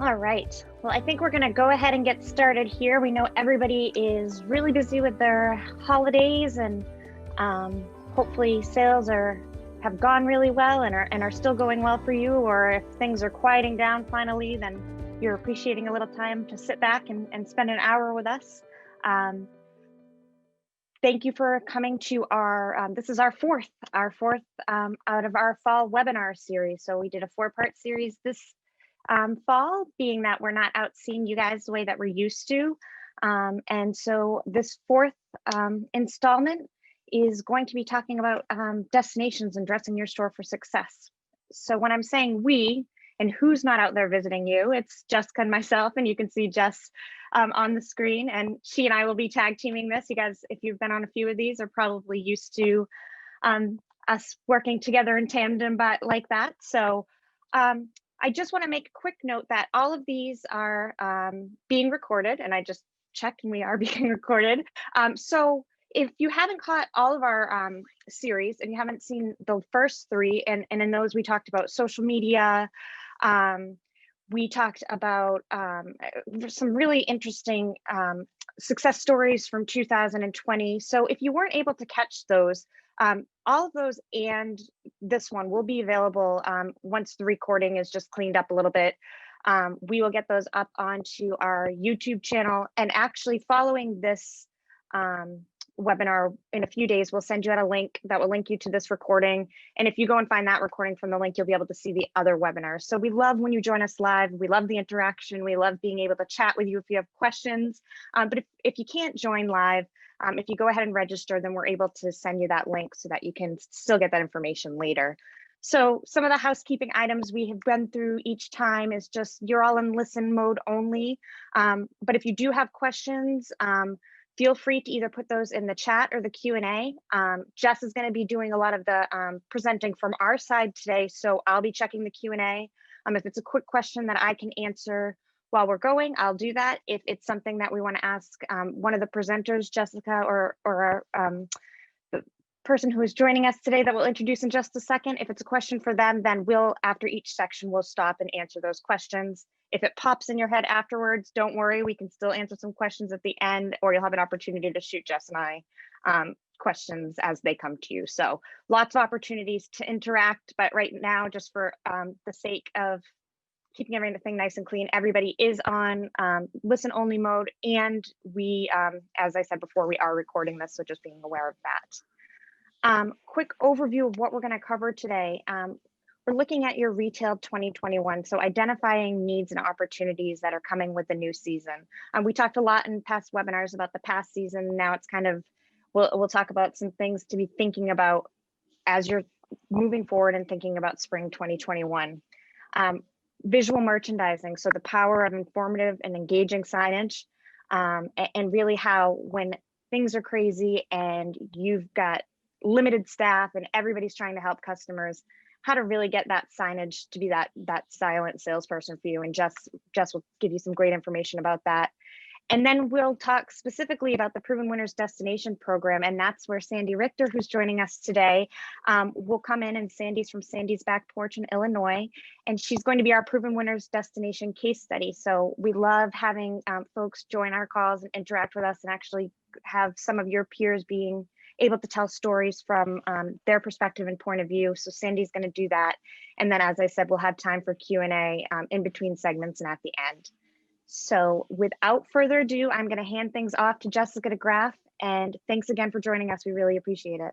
All right. Well, I think we're going to go ahead and get started here. We know everybody is really busy with their holidays, and hopefully sales have gone really well and are still going well for you. Or if things are quieting down finally, then you're appreciating a little time to sit back and spend an hour with us. Thank you for coming to our, this is our fourth out of our fall webinar series. So we did a 4-part series this fall, being that we're not out seeing you guys the way that we're used to. And so this fourth installment is going to be talking about destinations and dressing your store for success. So when I'm saying we, and who's not out there visiting you, it's Jessica and myself, and you can see Jess on the screen, and she and I will be tag teaming this. You guys, if you've been on a few of these, are probably used to us working together in tandem, but like that. So I just want to make a quick note that all of these are being recorded, and I just checked and we are being recorded. So if you haven't caught all of our series and you haven't seen the first 3, and in those we talked about social media, we talked about some really interesting success stories from 2020. So if you weren't able to catch those, all of those and this one will be available once the recording is just cleaned up a little bit. We will get those up onto our YouTube channel, and actually following this webinar in a few days, we'll send you out a link that will link you to this recording. And if you go and find that recording from the link, you'll be able to see the other webinars. So we love when you join us live. We love the interaction. We love being able to chat with you if you have questions. But if you can't join live, if you go ahead and register, then we're able to send you that link so that you can still get that information later. So some of the housekeeping items we have been through each time is just, you're all in listen mode only. But if you do have questions, feel free to either put those in the chat or the Q&A. Jess is going to be doing a lot of the presenting from our side today, so I'll be checking the Q&A. If it's a quick question that I can answer while we're going, I'll do that. If it's something that we want to ask one of the presenters, Jessica, or the person who is joining us today that we'll introduce in just a second, if it's a question for them, then we'll, after each section, we'll stop and answer those questions. If it pops in your head afterwards, don't worry, we can still answer some questions at the end, or you'll have an opportunity to shoot Jess and I questions as they come to you. So lots of opportunities to interact, but right now, just for the sake of keeping everything nice and clean, everybody is on listen only mode, and we, as I said before, we are recording this, so just being aware of that. Quick overview of what we're going to cover today. We're looking at your retail 2021, so identifying needs and opportunities that are coming with the new season. We talked a lot in past webinars about the past season. Now it's kind of, we'll talk about some things to be thinking about as you're moving forward and thinking about spring 2021. Visual merchandising, so the power of informative and engaging signage, and really how when things are crazy and you've got limited staff and everybody's trying to help customers, how to really get that signage to be that silent salesperson for you. And Jess will give you some great information about that. And then we'll talk specifically about the Proven Winners Destination Program, and that's where Sandy Richter, who's joining us today, will come in, and Sandy's from Sandy's Back Porch in Illinois, and she's going to be our Proven Winners Destination case study. So we love having folks join our calls and interact with us, and actually have some of your peers being able to tell stories from their perspective and point of view. So Sandy's going to do that. And then, as I said, we'll have time for Q&A in between segments and at the end. So without further ado, I'm going to hand things off to Jessica DeGraff. And thanks again for joining us. We really appreciate it.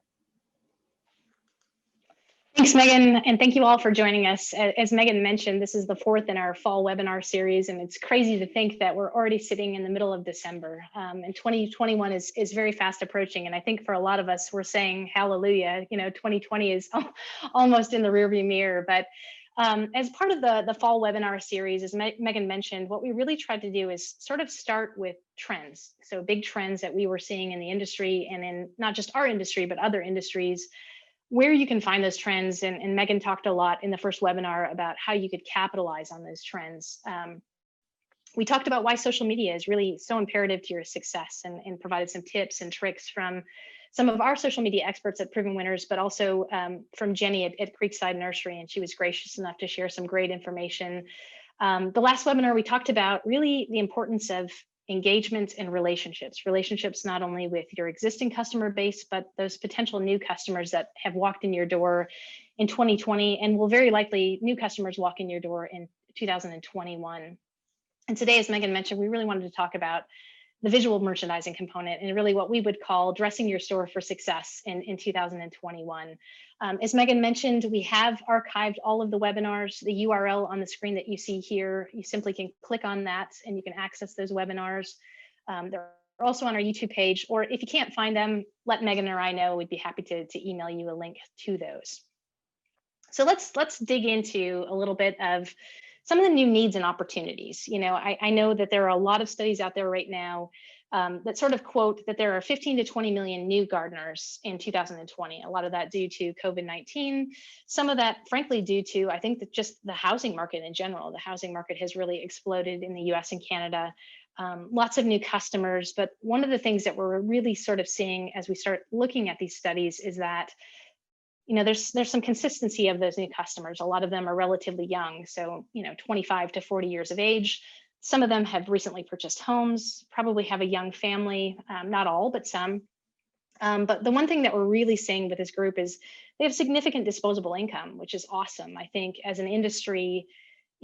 Thanks, Megan, and thank you all for joining us. As Megan mentioned, this is the 4th in our fall webinar series, and it's crazy to think that we're already sitting in the middle of December, and 2021 is very fast approaching. And I think for a lot of us, we're saying hallelujah, 2020 is almost in the rearview mirror. But as part of the fall webinar series, as Megan mentioned, what we really tried to do is sort of start with trends. So big trends that we were seeing in the industry, and in not just our industry, but other industries, where you can find those trends. And Megan talked a lot in the first webinar about how you could capitalize on those trends. We talked about why social media is really so imperative to your success, and provided some tips and tricks from some of our social media experts at Proven Winners, but also from Jenny at Creekside Nursery, and she was gracious enough to share some great information The last webinar, we talked about really the importance of engagement and relationships not only with your existing customer base, but those potential new customers that have walked in your door in 2020 and will very likely new customers walk in your door in 2021. And today, as Megan mentioned, we really wanted to talk about the visual merchandising component and really what we would call dressing your store for success in 2021. As Megan mentioned, we have archived all of the webinars. The URL on the screen that you see here, you simply can click on that and you can access those webinars. They're also on our YouTube page, or if you can't find them, let Megan or I know. We'd be happy to email you a link to those. So let's dig into a little bit of some of the new needs and opportunities. I know that there are a lot of studies out there right now that sort of quote that there are 15 to 20 million new gardeners in 2020. A lot of that due to COVID-19. Some of that, frankly, due to, I think, that just the housing market in general. The housing market has really exploded in the US and Canada. Lots of new customers. But one of the things that we're really sort of seeing as we start looking at these studies is that there's some consistency of those new customers. A lot of them are relatively young, so 25 to 40 years of age. Some of them have recently purchased homes, probably have a young family, not all, but some. But the one thing that we're really seeing with this group is they have significant disposable income, which is awesome. I think as an industry,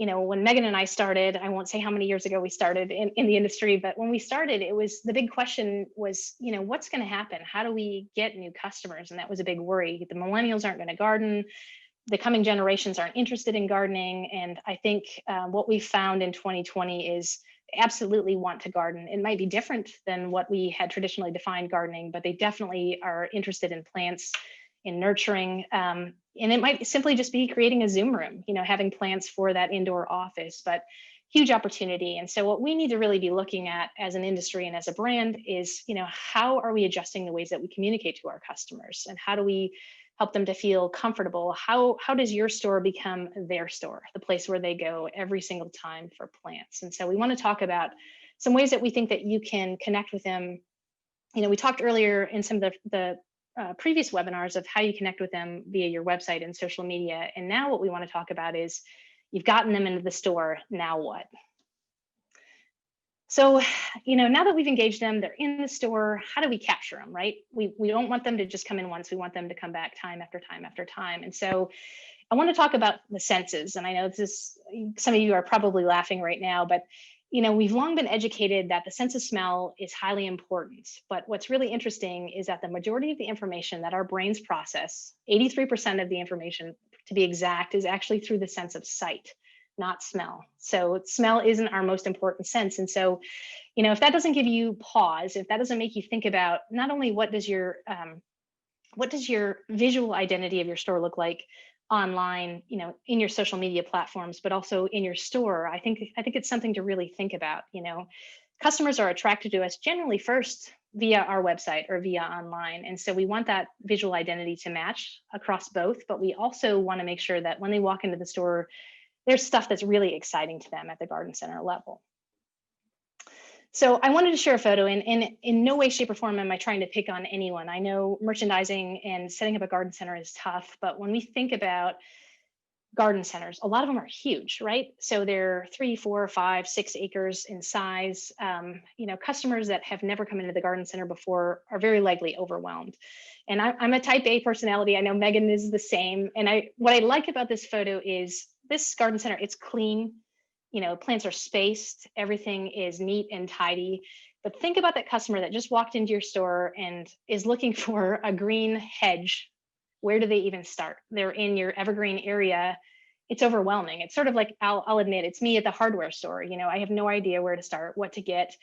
when Megan and I started, I won't say how many years ago we started in the industry, but when we started, it was the big question was, what's going to happen? How do we get new customers? And that was a big worry. The millennials aren't going to garden. The coming generations aren't interested in gardening. And I think what we found in 2020 is they absolutely want to garden. It might be different than what we had traditionally defined gardening, but they definitely are interested in plants, in nurturing, and it might simply just be creating a Zoom room, having plants for that indoor office, but huge opportunity. And so what we need to really be looking at as an industry and as a brand is, how are we adjusting the ways that we communicate to our customers, and how do we help them to feel comfortable? How does your store become their store, the place where they go every single time for plants? And so we want to talk about some ways that we think that you can connect with them. We talked earlier in some of the previous webinars of how you connect with them via your website and social media. And now what we want to talk about is you've gotten them into the store, now what? So, now that we've engaged them, they're in the store, how do we capture them, right? We don't want them to just come in once, we want them to come back time after time after time. And so I want to talk about the senses. And I know some of you are probably laughing right now, but we've long been educated that the sense of smell is highly important. But what's really interesting is that the majority of the information that our brains process, 83% of the information to be exact, is actually through the sense of sight, not smell. So smell isn't our most important sense. And so, if that doesn't give you pause, if that doesn't make you think about not only what does your visual identity of your store look like online, in your social media platforms, but also in your store, I think it's something to really think about. Customers are attracted to us generally first via our website or via online. And so we want that visual identity to match across both, but we also want to make sure that when they walk into the store, there's stuff that's really exciting to them at the garden center level. So I wanted to share a photo, and in no way, shape, or form am I trying to pick on anyone. I know merchandising and setting up a garden center is tough, but when we think about garden centers, a lot of them are huge, right? So they're 3, 4, 5, 6 acres in size. Customers that have never come into the garden center before are very likely overwhelmed. And I'm a type A personality. I know Megan is the same. And what I like about this photo is this garden center, it's clean. Plants are spaced, everything is neat and tidy. But think about that customer that just walked into your store and is looking for a green hedge. Where do they even start? They're in your evergreen area. It's overwhelming. It's sort of like, I'll admit, it's me at the hardware store. I have no idea where to start, what to get.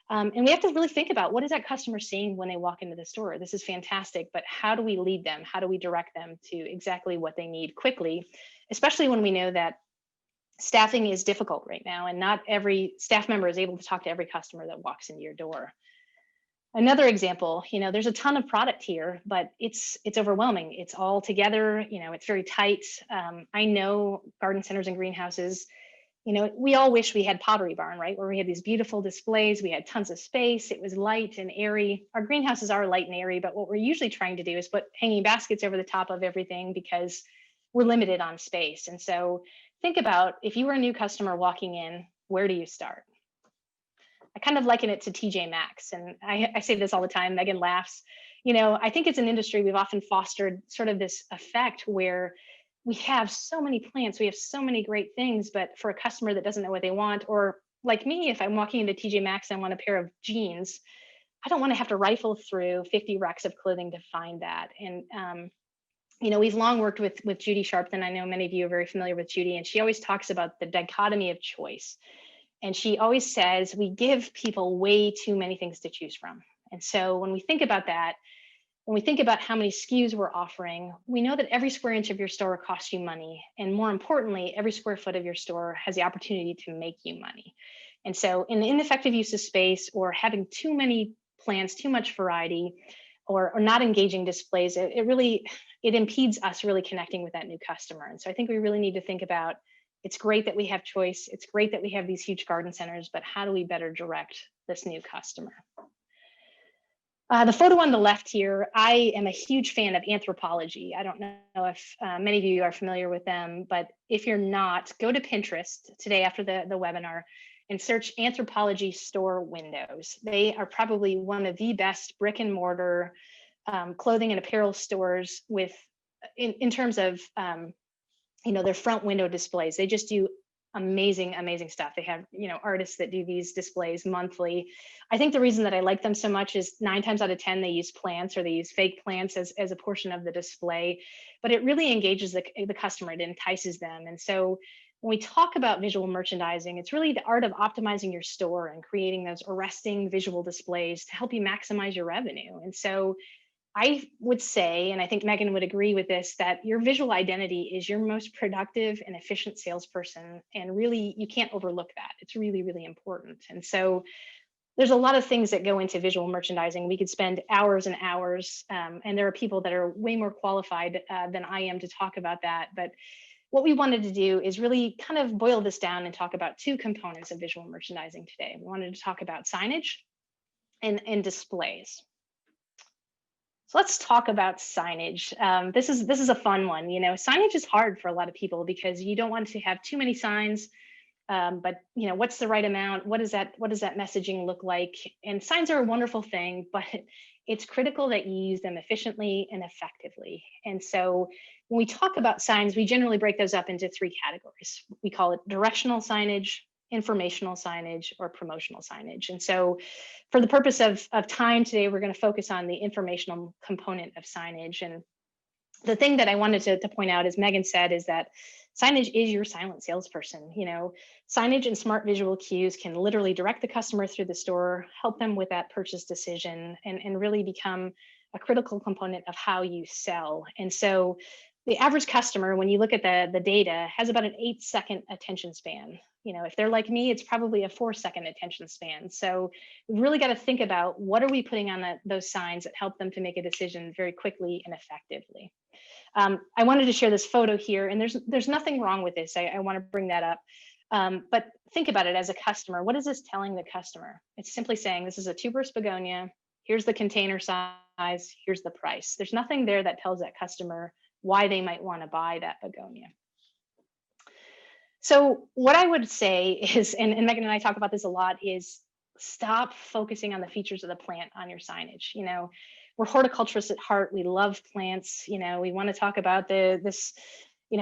And we have to really think about, what is that customer seeing when they walk into the store? This is fantastic, but how do we lead them? How do we direct them to exactly what they need quickly, especially when we know that staffing is difficult right now, and not every staff member is able to talk to every customer that walks into your door. Another example, there's a ton of product here, but it's overwhelming. It's all together, it's very tight. I know garden centers and greenhouses, we all wish we had Pottery Barn, right? Where we had these beautiful displays, we had tons of space, it was light and airy. Our greenhouses are light and airy, but what we're usually trying to do is put hanging baskets over the top of everything because we're limited on space. And so think about if you were a new customer walking in, where do you start? I kind of liken it to TJ Maxx. And I say this all the time. Megan laughs. I think it's an industry we've often fostered sort of this effect where we have so many plants, we have so many great things, but for a customer that doesn't know what they want, or like me, if I'm walking into TJ Maxx and I want a pair of jeans, I don't want to have to rifle through 50 racks of clothing to find that. And we've long worked with Judy Sharpton. I know many of you are very familiar with Judy, and she always talks about the dichotomy of choice. And she always says we give people way too many things to choose from. And so when we think about that, when we think about how many SKUs we're offering, we know that every square inch of your store costs you money. And more importantly, every square foot of your store has the opportunity to make you money. And so in the ineffective use of space or having too many plants, too much variety, or not engaging displays, it impedes us really connecting with that new customer. And so I think we really need to think about, it's great that we have choice. It's great that we have these huge garden centers, but how do we better direct this new customer? The photo on the left here, I am a huge fan of Anthropologie. I don't know if many of you are familiar with them, but if you're not, go to Pinterest today after the webinar and search Anthropologie store windows. They are probably one of the best brick and mortar clothing and apparel stores in terms of their front window displays. They just do amazing stuff. They have artists that do these displays monthly. I think the reason that I like them so much is 9 times out of 10 they use plants, or they use fake plants as a portion of the display, but it really engages the customer. It entices them. And so when we talk about visual merchandising, it's really the art of optimizing your store and creating those arresting visual displays to help you maximize your revenue. And so I would say, and I think Megan would agree with this, that your visual identity is your most productive and efficient salesperson. And really, you can't overlook that. It's really important. And so there's a lot of things that go into visual merchandising. We could spend hours and hours, and there are people that are way more qualified than I am to talk about that. But what we wanted to do is really kind of boil this down and talk about 2 components of visual merchandising today. We wanted to talk about signage and displays. So let's talk about signage. This is a fun one. Signage is hard for a lot of people because you don't want to have too many signs. But what's the right amount? What does that messaging look like? And signs are a wonderful thing, but it's critical that you use them efficiently and effectively. And so when we talk about signs, we generally break those up into 3 categories. We call it directional signage, informational signage, or promotional signage. And so for the purpose of time today, we're going to focus on the informational component of signage. And the thing that I wanted to point out, as Megan said, is that signage is your silent salesperson. Signage and smart visual cues can literally direct the customer through the store, help them with that purchase decision, and really become a critical component of how you sell. And so the average customer, when you look at the data, has about an 8-second attention span. If they're like me, it's probably a 4-second attention span. So we've really got to think about, what are we putting on those signs that help them to make a decision very quickly and effectively. I wanted to share this photo here, and there's nothing wrong with this. I want to bring that up. But think about it as a customer. What is this telling the customer? It's simply saying, this is a tuberous begonia. Here's the container size. Here's the price. There's nothing there that tells that customer why they might want to buy that begonia. So what I would say is, and Megan and I talk about this a lot, is stop focusing on the features of the plant on your signage. We're horticulturists at heart. We love plants. We want to talk about this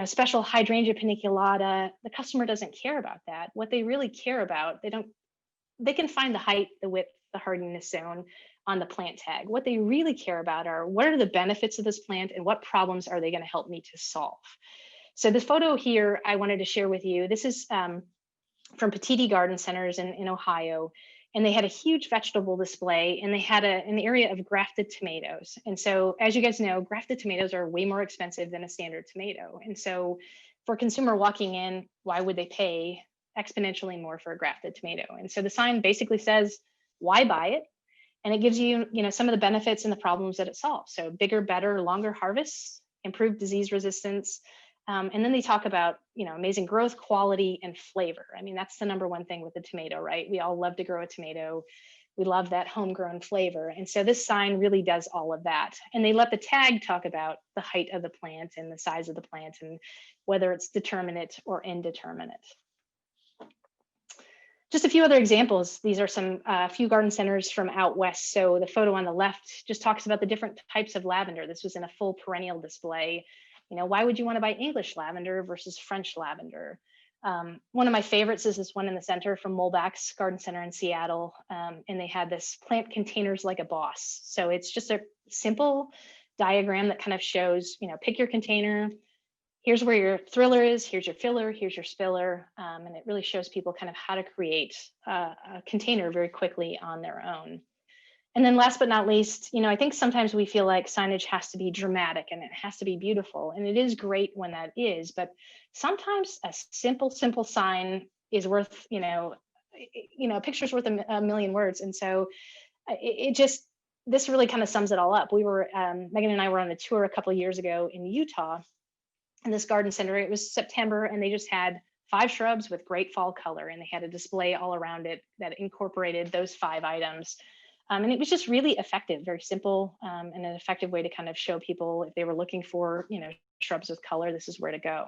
special hydrangea paniculata. The customer doesn't care about that. What they really care about, they can find the height, the width, the hardiness zone on the plant tag. What they really care about are, what are the benefits of this plant and what problems are they going to help me to solve? So this photo here, I wanted to share with you. This is from Petiti Garden Centers in Ohio. And they had a huge vegetable display, and they had an area of grafted tomatoes. And so, as you guys know, grafted tomatoes are way more expensive than a standard tomato. And so for a consumer walking in, why would they pay exponentially more for a grafted tomato? And so the sign basically says, why buy it? And it gives you, some of the benefits and the problems that it solves. So bigger, better, longer harvests, improved disease resistance. And then they talk about, amazing growth, quality, and flavor. I mean, that's the number one thing with the tomato, right? We all love to grow a tomato. We love that homegrown flavor. And so this sign really does all of that. And they let the tag talk about the height of the plant and the size of the plant and whether it's determinate or indeterminate. Just a few other examples. These are some few garden centers from out west. So the photo on the left just talks about the different types of lavender. This was in a full perennial display. You know, why would you want to buy English lavender versus French lavender? One of my favorites is this one in the center from Molbach's Garden Center in Seattle. And they had this plant containers like a boss. So it's just a simple diagram that kind of shows, you know, pick your container. Here's where your thriller is, here's your filler, here's your spiller. And it really shows people kind of how to create a container very quickly on their own. And then last but not least, you know, I think sometimes we feel like signage has to be dramatic and it has to be beautiful. And it is great when that is, but sometimes a simple sign is worth, a picture's worth a million words. And so this really kind of sums it all up. We were, Megan and I were on a tour a couple of years ago in Utah, in this garden center. It was September and they just had 5 shrubs with great fall color, and they had a display all around it that incorporated those 5 items. And it was just really effective, very simple, and an effective way to kind of show people if they were looking for, shrubs with color, this is where to go.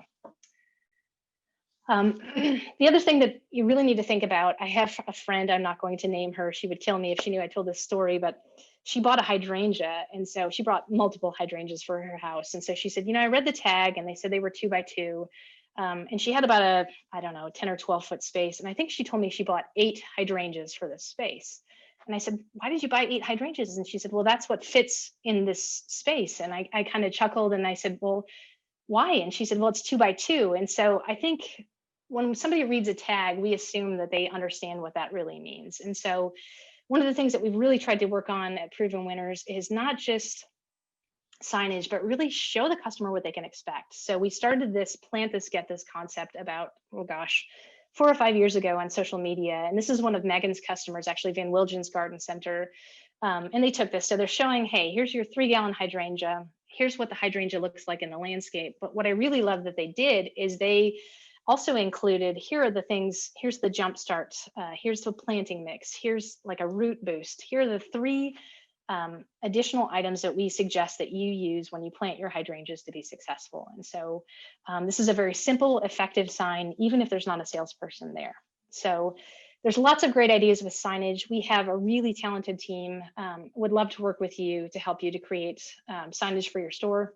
The other thing that you really need to think about, I have a friend, I'm not going to name her, she would kill me if she knew I told this story, but she bought a hydrangea. And so she brought multiple hydrangeas for her house. And so she said, I read the tag and they said they were 2 by 2. And she had about 10 or 12 foot space. And I think she told me she bought 8 hydrangeas for this space. And I said, why did you buy 8 hydrangeas? And she said, well, that's what fits in this space. And I kind of chuckled and I said, well, why? And she said, well, it's 2 by 2. And so I think when somebody reads a tag, we assume that they understand what that really means. And so one of the things that we've really tried to work on at Proven Winners is not just signage, but really show the customer what they can expect. So we started this plant this, get this concept about, 4 or 5 years ago on social media. And this is one of Megan's customers, actually Van Wilgen's Garden Center. And they took this. So they're showing, hey, here's your 3-gallon hydrangea. Here's what the hydrangea looks like in the landscape. But what I really love that they did is they also included, here are the things, here's the jump start, here's the planting mix, here's like a root boost. Here are the 3 additional items that we suggest that you use when you plant your hydrangeas to be successful. And so this is a very simple, effective sign, even if there's not a salesperson there. So there's lots of great ideas with signage. We have a really talented team, would love to work with you to help you to create signage for your store.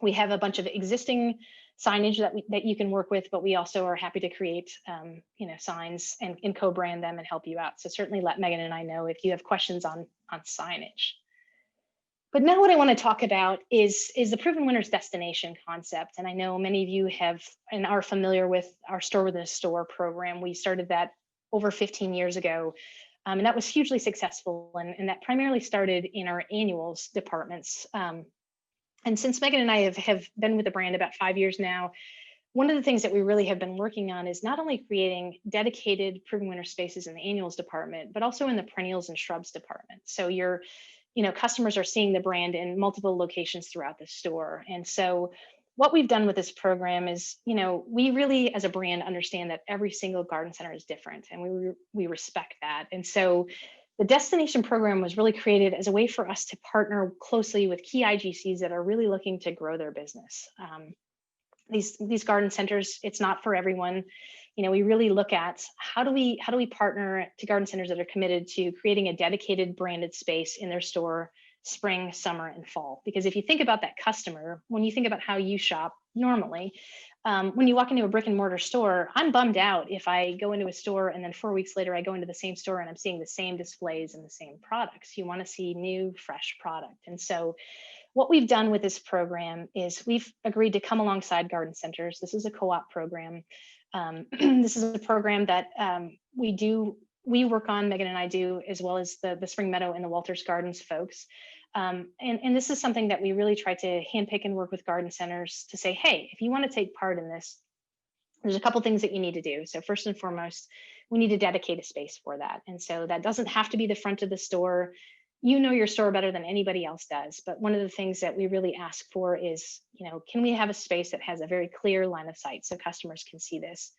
We have a bunch of existing signage that you can work with, but we also are happy to create signs and co-brand them and help you out. So certainly let Megan and I know if you have questions on signage. But now what I want to talk about is the Proven Winners destination concept. And I know many of you have and are familiar with our Store Within a Store program. We started that over 15 years ago. And that was hugely successful. And that primarily started in our annuals departments. And since Megan and I have been with the brand about 5 years now, one of the things that we really have been working on is not only creating dedicated Proven Winner spaces in the annuals department, but also in the perennials and shrubs department. So your customers are seeing the brand in multiple locations throughout the store. And so what we've done with this program is, we really as a brand understand that every single garden center is different, and we respect that. And so the destination program was really created as a way for us to partner closely with key IGCs that are really looking to grow their business. These garden centers, it's not for everyone. We really look at how do we partner to garden centers that are committed to creating a dedicated branded space in their store spring, summer, and fall. Because if you think about that customer, when you think about how you shop normally, when you walk into a brick and mortar store, I'm bummed out if I go into a store and then 4 weeks later I go into the same store and I'm seeing the same displays and the same products. You want to see new, fresh product. And so what we've done with this program is we've agreed to come alongside garden centers. This is a co-op program. This is a program that we work on, Megan and I do, as well as the Spring Meadow and the Walters Gardens folks. And this is something that we really try to handpick and work with garden centers to say, hey, if you want to take part in this, there's a couple things that you need to do. So first and foremost, we need to dedicate a space for that. And so that doesn't have to be the front of the store. You know your store better than anybody else does. But one of the things that we really ask for is, can we have a space that has a very clear line of sight so customers can see this?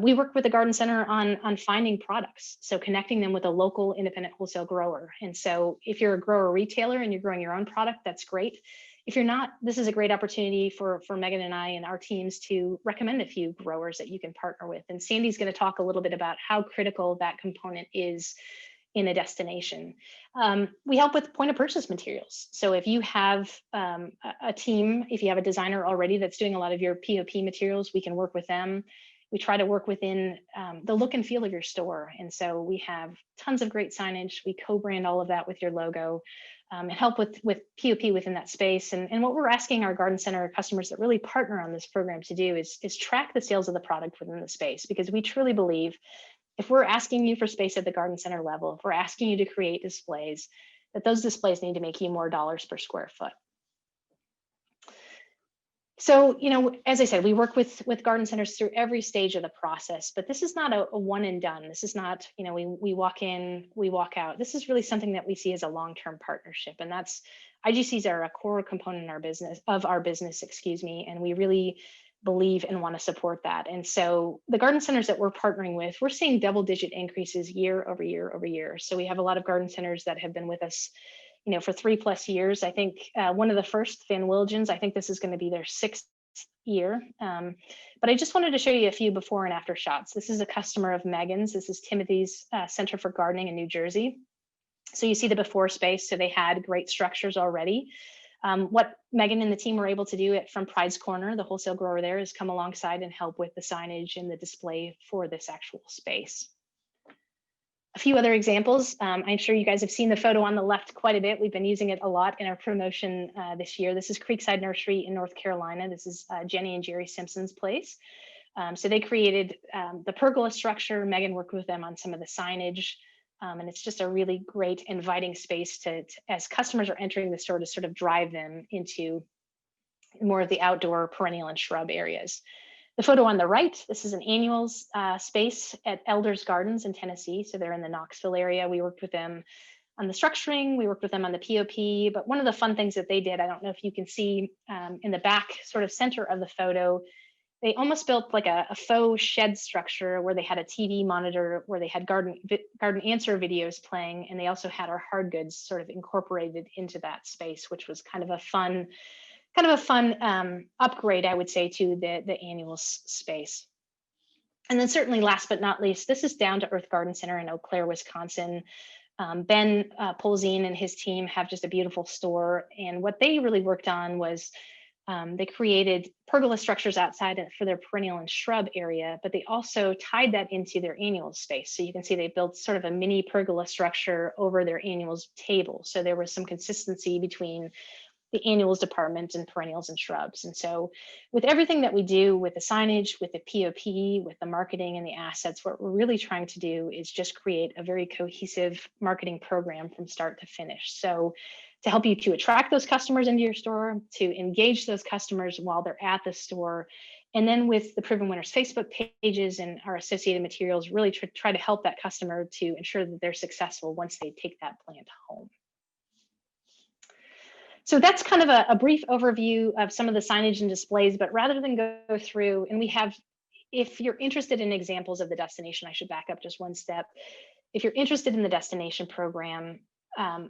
We work with the garden center on finding products, so connecting them with a local independent wholesale grower. And so if you're a grower retailer and you're growing your own product, that's great. If you're not, this is a great opportunity for Megan and I and our teams to recommend a few growers that you can partner with. And Sandy's going to talk a little bit about how critical that component is in a destination. We help with point of purchase materials. So if you have a team, if you have a designer already that's doing a lot of your POP materials, we can work with them. We try to work within the look and feel of your store. And so we have tons of great signage. We co-brand all of that with your logo and help with POP within that space. And what we're asking our garden center customers that really partner on this program to do is track the sales of the product within the space, because we truly believe if we're asking you for space at the garden center level, if we're asking you to create displays, that those displays need to make you more dollars per square foot. So, as I said, we work with garden centers through every stage of the process, but this is not a one and done. This is not, we walk in, we walk out. This is really something that we see as a long-term partnership. And that's, IGCs are a core component in our business, and we really believe and want to support that. And so the garden centers that we're partnering with, we're seeing double-digit increases year over year over year. So we have a lot of garden centers that have been with us for 3+ years. I think one of the first, Van Wilgens, I think this is going to be their 6th year. But I just wanted to show you a few before and after shots. This is a customer of Megan's. This is Timothy's Center for Gardening in New Jersey. So you see the before space. So they had great structures already. What Megan and the team were able to do from Pride's Corner, the wholesale grower there, is come alongside and help with the signage and the display for this actual space. A few other examples. I'm sure you guys have seen the photo on the left quite a bit. We've been using it a lot in our promotion this year. This is Creekside Nursery in North Carolina. This is Jenny and Jerry Simpson's place. So they created the pergola structure. Megan worked with them on some of the signage. And it's just a really great inviting space to, as customers are entering the store, to sort of drive them into more of the outdoor perennial and shrub areas. The photo on the right, this is an annuals space at Elders Gardens in Tennessee. So they're in the Knoxville area. We worked with them on the structuring, we worked with them on the POP, but one of the fun things that they did, I don't know if you can see in the back sort of center of the photo, they almost built like a faux shed structure where they had a TV monitor, where they had garden answer videos playing, and they also had our hard goods sort of incorporated into that space, which was kind of a fun upgrade, I would say, to the annuals space. And then certainly last but not least, this is Down to Earth Garden Center in Eau Claire, Wisconsin. Ben Polzine and his team have just a beautiful store. And what they really worked on was they created pergola structures outside for their perennial and shrub area, but they also tied that into their annuals space. So you can see they built sort of a mini pergola structure over their annuals table. So there was some consistency between the annuals department and perennials and shrubs. And so with everything that we do with the signage, with the POP, with the marketing and the assets, what we're really trying to do is just create a very cohesive marketing program from start to finish. So to help you to attract those customers into your store, to engage those customers while they're at the store, and then with the Proven Winners Facebook pages and our associated materials, really try to help that customer to ensure that they're successful once they take that plant home. So that's kind of a brief overview of some of the signage and displays, but rather than go through, and we have, if you're interested in examples of the destination, I should back up just one step. If you're interested in the destination program,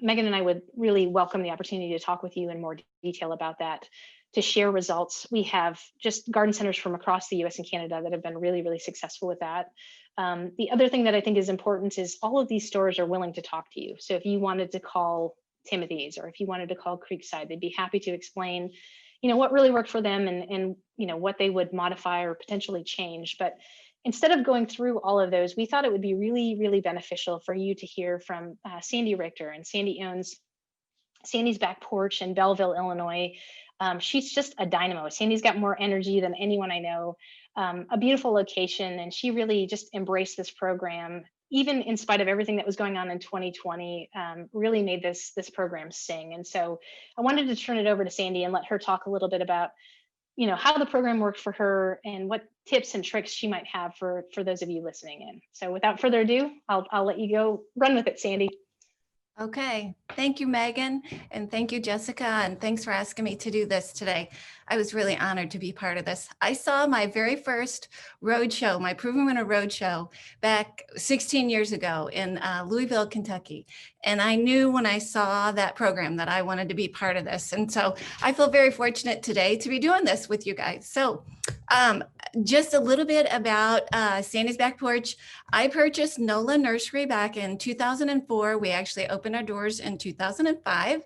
Megan and I would really welcome the opportunity to talk with you in more detail about that, to share results. We have just garden centers from across the US and Canada that have been really, really successful with that. The other thing that I think is important is all of these stores are willing to talk to you. So if you wanted to call Timothy's, or if you wanted to call Creekside, they'd be happy to explain, what really worked for them and what they would modify or potentially change. But instead of going through all of those, we thought it would be really, really beneficial for you to hear from Sandy Richter. And Sandy owns Sandy's Back Porch in Belleville, Illinois. She's just a dynamo. Sandy's got more energy than anyone I know, a beautiful location, and she really just embraced this program, even in spite of everything that was going on in 2020, really made this program sing. And so I wanted to turn it over to Sandy and let her talk a little bit about, how the program worked for her and what tips and tricks she might have for those of you listening in. So without further ado, I'll let you go run with it, Sandy. Okay, thank you, Megan, and thank you, Jessica, and thanks for asking me to do this today. I was really honored to be part of this. I saw my very first roadshow, my Proven Winner roadshow, back 16 years ago in Louisville, Kentucky. And I knew when I saw that program that I wanted to be part of this. And so I feel very fortunate today to be doing this with you guys. So just a little bit about Sandy's Back Porch. I purchased NOLA Nursery back in 2004. We actually opened our doors in 2005.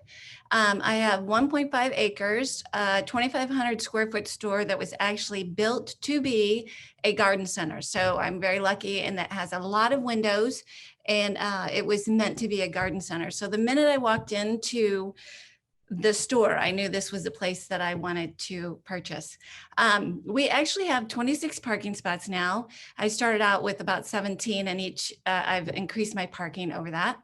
I have 1.5 acres, 2,500 square foot store that was actually built to be a garden center. So I'm very lucky, and that has a lot of windows, and it was meant to be a garden center. So the minute I walked into the store, I knew this was the place that I wanted to purchase. We actually have 26 parking spots now. I started out with about 17, and I've increased my parking over that.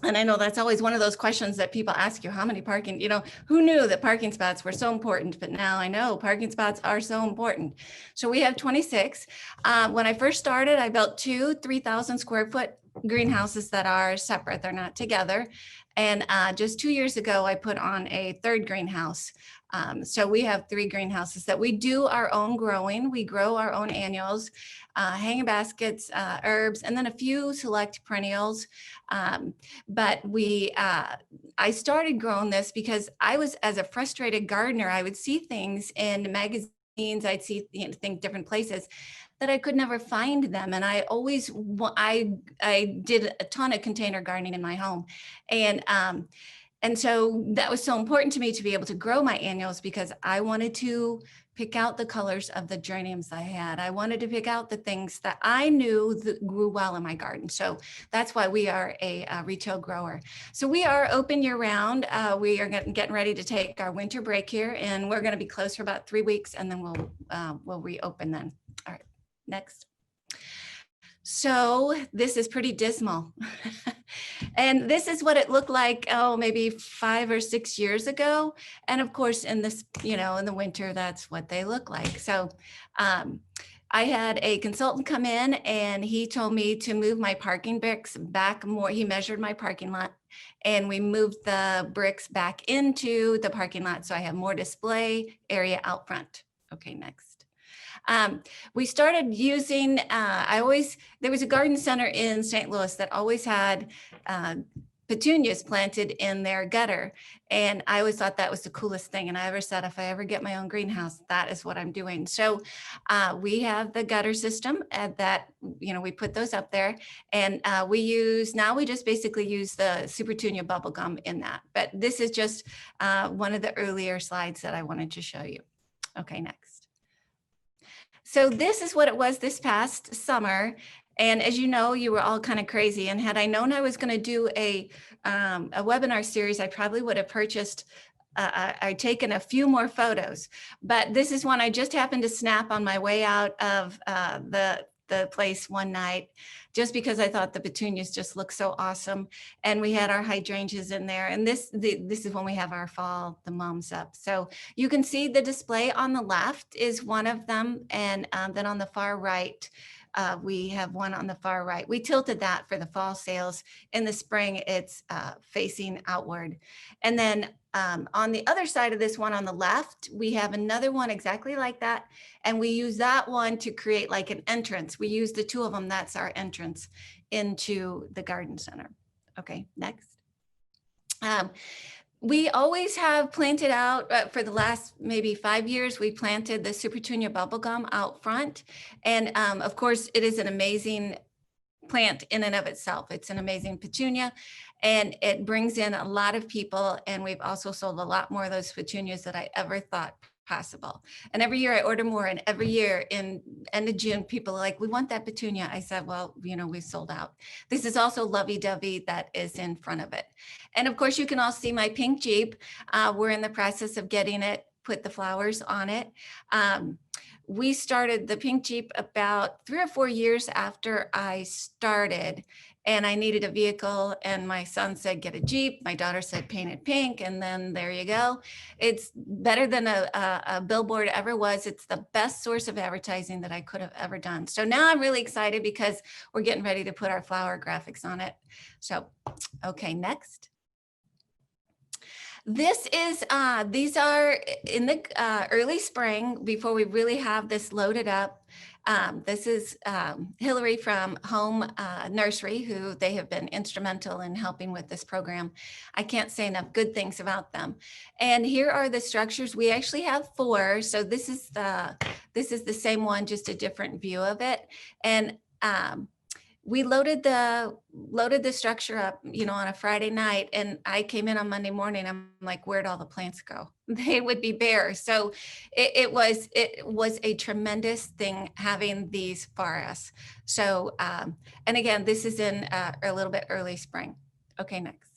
And I know that's always one of those questions that people ask you, how many parking, who knew that parking spots were so important? But now I know parking spots are so important. So we have 26. When I first started, I built two 3,000 square foot greenhouses that are separate. They're not together. And just 2 years ago, I put on a third greenhouse. So we have 3 greenhouses that we do our own growing. We grow our own annuals, hanging baskets, herbs, and then a few select perennials. But I started growing this because I was, as a frustrated gardener, I would see things in magazines, I'd see different places that I could never find them. And I always, I did a ton of container gardening in my home. And so that was so important to me to be able to grow my annuals, because I wanted to pick out the colors of the geraniums I had. I wanted to pick out the things that I knew that grew well in my garden. So that's why we are a retail grower. So we are open year round. We are getting ready to take our winter break here, and we're going to be closed for about 3 weeks, and then we'll reopen then. All right, next. So this is pretty dismal. And this is what it looked like, maybe 5 or 6 years ago. And of course, in this, in the winter, that's what they look like. So I had a consultant come in, and he told me to move my parking bricks back more. He measured my parking lot, and we moved the bricks back into the parking lot, so I have more display area out front. Okay, next. We started using, there was a garden center in St. Louis that always had petunias planted in their gutter. And I always thought that was the coolest thing. And I ever said, if I ever get my own greenhouse, that is what I'm doing. So we have the gutter system that, we put those up there, and we just basically use the Super Tunia bubble gum in that. But this is just one of the earlier slides that I wanted to show you. Okay, next. So this is what it was this past summer. And as you know, you were all kind of crazy. And had I known I was going to do a webinar series, I probably would have purchased, I'd taken a few more photos. But this is one I just happened to snap on my way out of the place one night, just because I thought the petunias just looked so awesome. And we had our hydrangeas in there. And this is when we have our fall, the mums up. So you can see the display on the left is one of them. And then on the far right, we have one on the far right. We tilted that for the fall sales. In the spring, it's facing outward. And then on the other side of this one on the left, we have another one exactly like that. And we use that one to create like an entrance. We use the 2 of them. That's our entrance into the garden center. Okay, next. We always have planted out for the last maybe 5 years. We planted the Super Tunia bubblegum out front. And of course, it is an amazing plant in and of itself. It's an amazing petunia, and it brings in a lot of people. And we've also sold a lot more of those petunias than I ever thought possible. And every year I order more, and every year in end of June, people are like, we want that petunia. I said, well, we sold out. This is also lovey-dovey that is in front of it. And of course, you can all see my pink Jeep. We're in the process of getting it, put the flowers on it. We started the pink Jeep about 3 or 4 years after I started. and I needed a vehicle, and my son said, get a Jeep. My daughter said, paint it pink. And then there you go. It's better than a billboard ever was. It's the best source of advertising that I could have ever done. So now I'm really excited because we're getting ready to put our flower graphics on it. So, okay, next. This is, these are in the early spring before we really have this loaded up. This is Hillary from Home Nursery, who they have been instrumental in helping with this program. I can't say enough good things about them. And here are the structures. We actually have 4. So this is the same one, just a different view of it. And we loaded the structure up, you know, on a Friday night, and I came in on Monday morning. I'm like, where'd all the plants go? They would be bare. So it was a tremendous thing having these for us. So, and again, this is in a little bit early spring. Okay, next.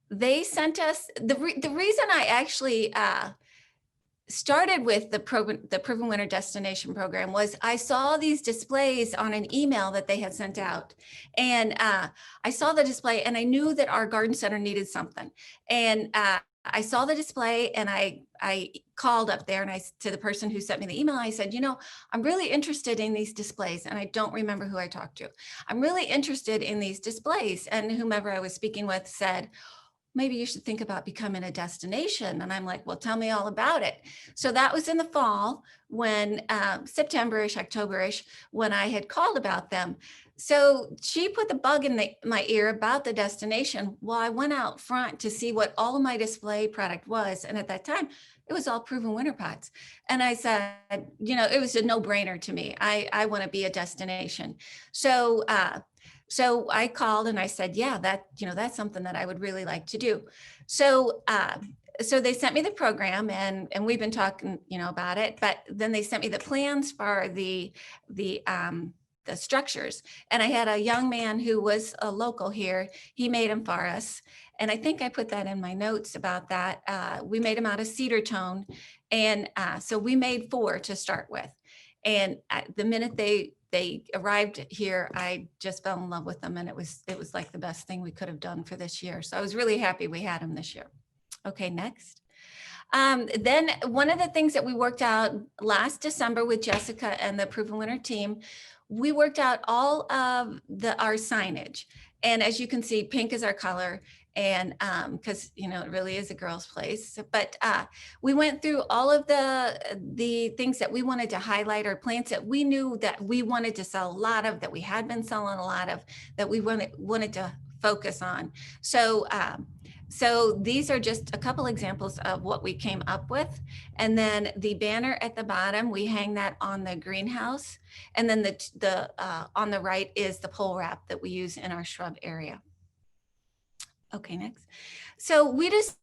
They sent us, the reason I actually started with the Proven Winner Destination Program was I saw these displays on an email that they had sent out. And I saw the display and I knew that our garden center needed something. And I saw the display and I called up there and to the person who sent me the email, I said, you know, I'm really interested in these displays. And I don't remember who I talked to. I'm really interested in these displays. And whomever I was speaking with said, maybe you should think about becoming a destination. And I'm like, well, tell me all about it. So that was in the fall when September-ish, October-ish, when I had called about them. So she put the bug in my ear about the destination. Well, I went out front to see what all of my display product was. And at that time, it was all Proven Winter pots. And I said, you know, it was a no-brainer to me. I want to be a destination. So I called and I said, yeah, that's something that I would really like to do. So they sent me the program and we've been talking, you know, about it, but then they sent me the plans for the structures. And I had a young man who was a local here. He made them for us. And I think I put that in my notes about that. We made them out of cedar tone. And so we made 4 to start with. And the minute they arrived here, I just fell in love with them. And it was like the best thing we could have done for this year. So I was really happy we had them this year. Okay, next. Then one of the things that we worked out last December with Jessica and the Proven Winner team, we worked out all of our signage. And as you can see, pink is our color. And because, you know, it really is a girl's place. But we went through all of the things that we wanted to highlight, or plants that we knew that we wanted to sell a lot of, that we had been selling a lot of, that we wanted to focus on. So these are just a couple examples of what we came up with. And then the banner at the bottom, we hang that on the greenhouse. And then the on the right is the pole wrap that we use in our shrub area. Okay, next. So we just,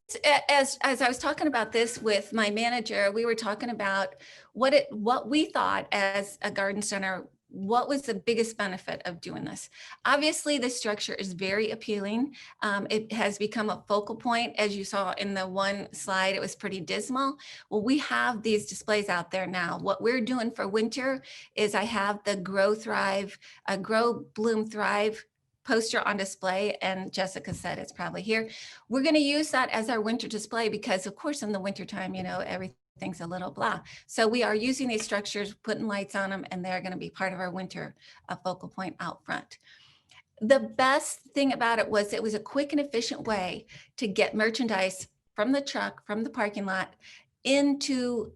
as I was talking about this with my manager, we were talking about what we thought as a garden center, what was the biggest benefit of doing this? Obviously, the structure is very appealing. It has become a focal point. As you saw in the one slide, it was pretty dismal. Well, we have these displays out there now. What we're doing for winter is I have the Grow, Bloom, Thrive poster on display, and Jessica said it's probably here. We're going to use that as our winter display because, of course, in the wintertime, you know, everything's a little blah. So we are using these structures, putting lights on them, and they're going to be part of our winter focal point out front. The best thing about it was a quick and efficient way to get merchandise from the truck, from the parking lot, into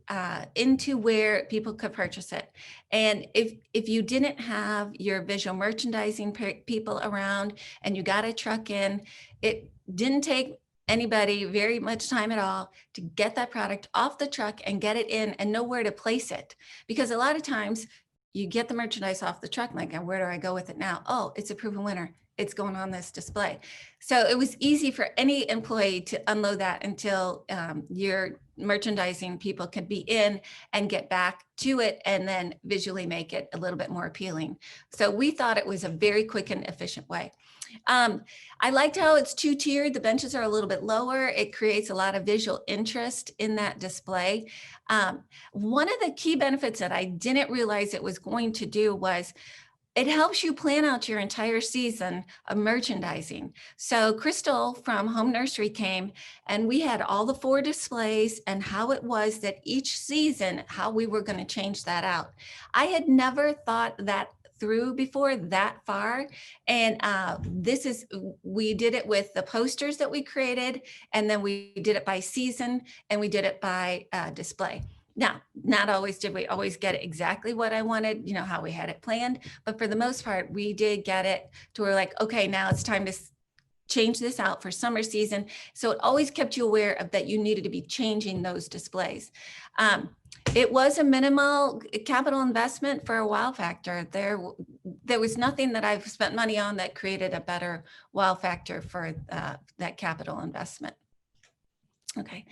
where people could purchase it. And if you didn't have your visual merchandising people around and you got a truck in, it didn't take anybody very much time at all to get that product off the truck and get it in and know where to place it. Because a lot of times you get the merchandise off the truck, like, where do I go with it now? Oh, it's a Proven Winner. It's going on this display. So it was easy for any employee to unload that until your merchandising people could be in and get back to it and then visually make it a little bit more appealing. So we thought it was a very quick and efficient way. I liked how it's 2-tiered. The benches are a little bit lower. It creates a lot of visual interest in that display. One of the key benefits that I didn't realize it was going to do was it helps you plan out your entire season of merchandising. So Crystal from Home Nursery came and we had all the 4 displays and how it was that each season, how we were going to change that out. I had never thought that through before that far. And we did it with the posters that we created, and then we did it by season, and we did it by display. Now, not always did we always get it exactly what I wanted, how we had it planned, but for the most part, we did get it to where like, okay, now it's time to change this out for summer season. So it always kept you aware of that you needed to be changing those displays. It was a minimal capital investment for a wow factor. There was nothing that I've spent money on that created a better wow factor for that capital investment. Okay.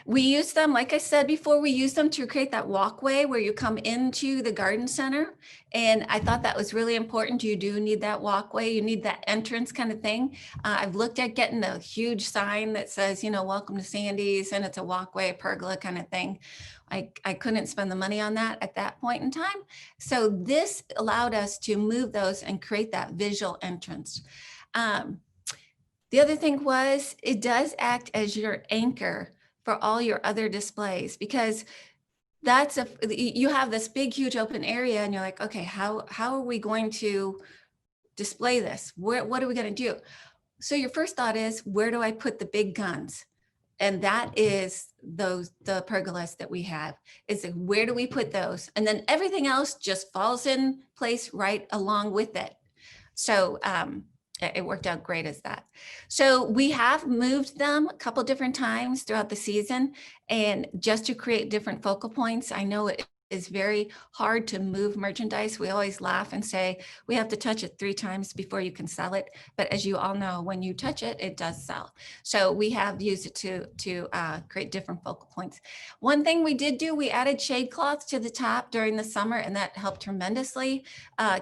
We use them, like I said before, we use them to create that walkway where you come into the garden center. And I thought that was really important. You do need that walkway. You need that entrance kind of thing. I've looked at getting a huge sign that says, welcome to Sandy's, and it's a walkway, a pergola kind of thing. I couldn't spend the money on that at that point in time. So this allowed us to move those and create that visual entrance. The other thing was it does act as your anchor for all your other displays, because you have this big, huge open area and you're like, okay, how are we going to display this? What are we going to do? So your first thought is, where do I put the big guns? And that is the pergolas that we have, is where do we put those? And then everything else just falls in place right along with it. So, it worked out great as that. So we have moved them a couple different times throughout the season, and just to create different focal points. I know it is very hard to move merchandise. We always laugh and say, we have to touch it 3 times before you can sell it. But as you all know, when you touch it, it does sell. So we have used it to create different focal points. One thing we did do, we added shade cloth to the top during the summer, and that helped tremendously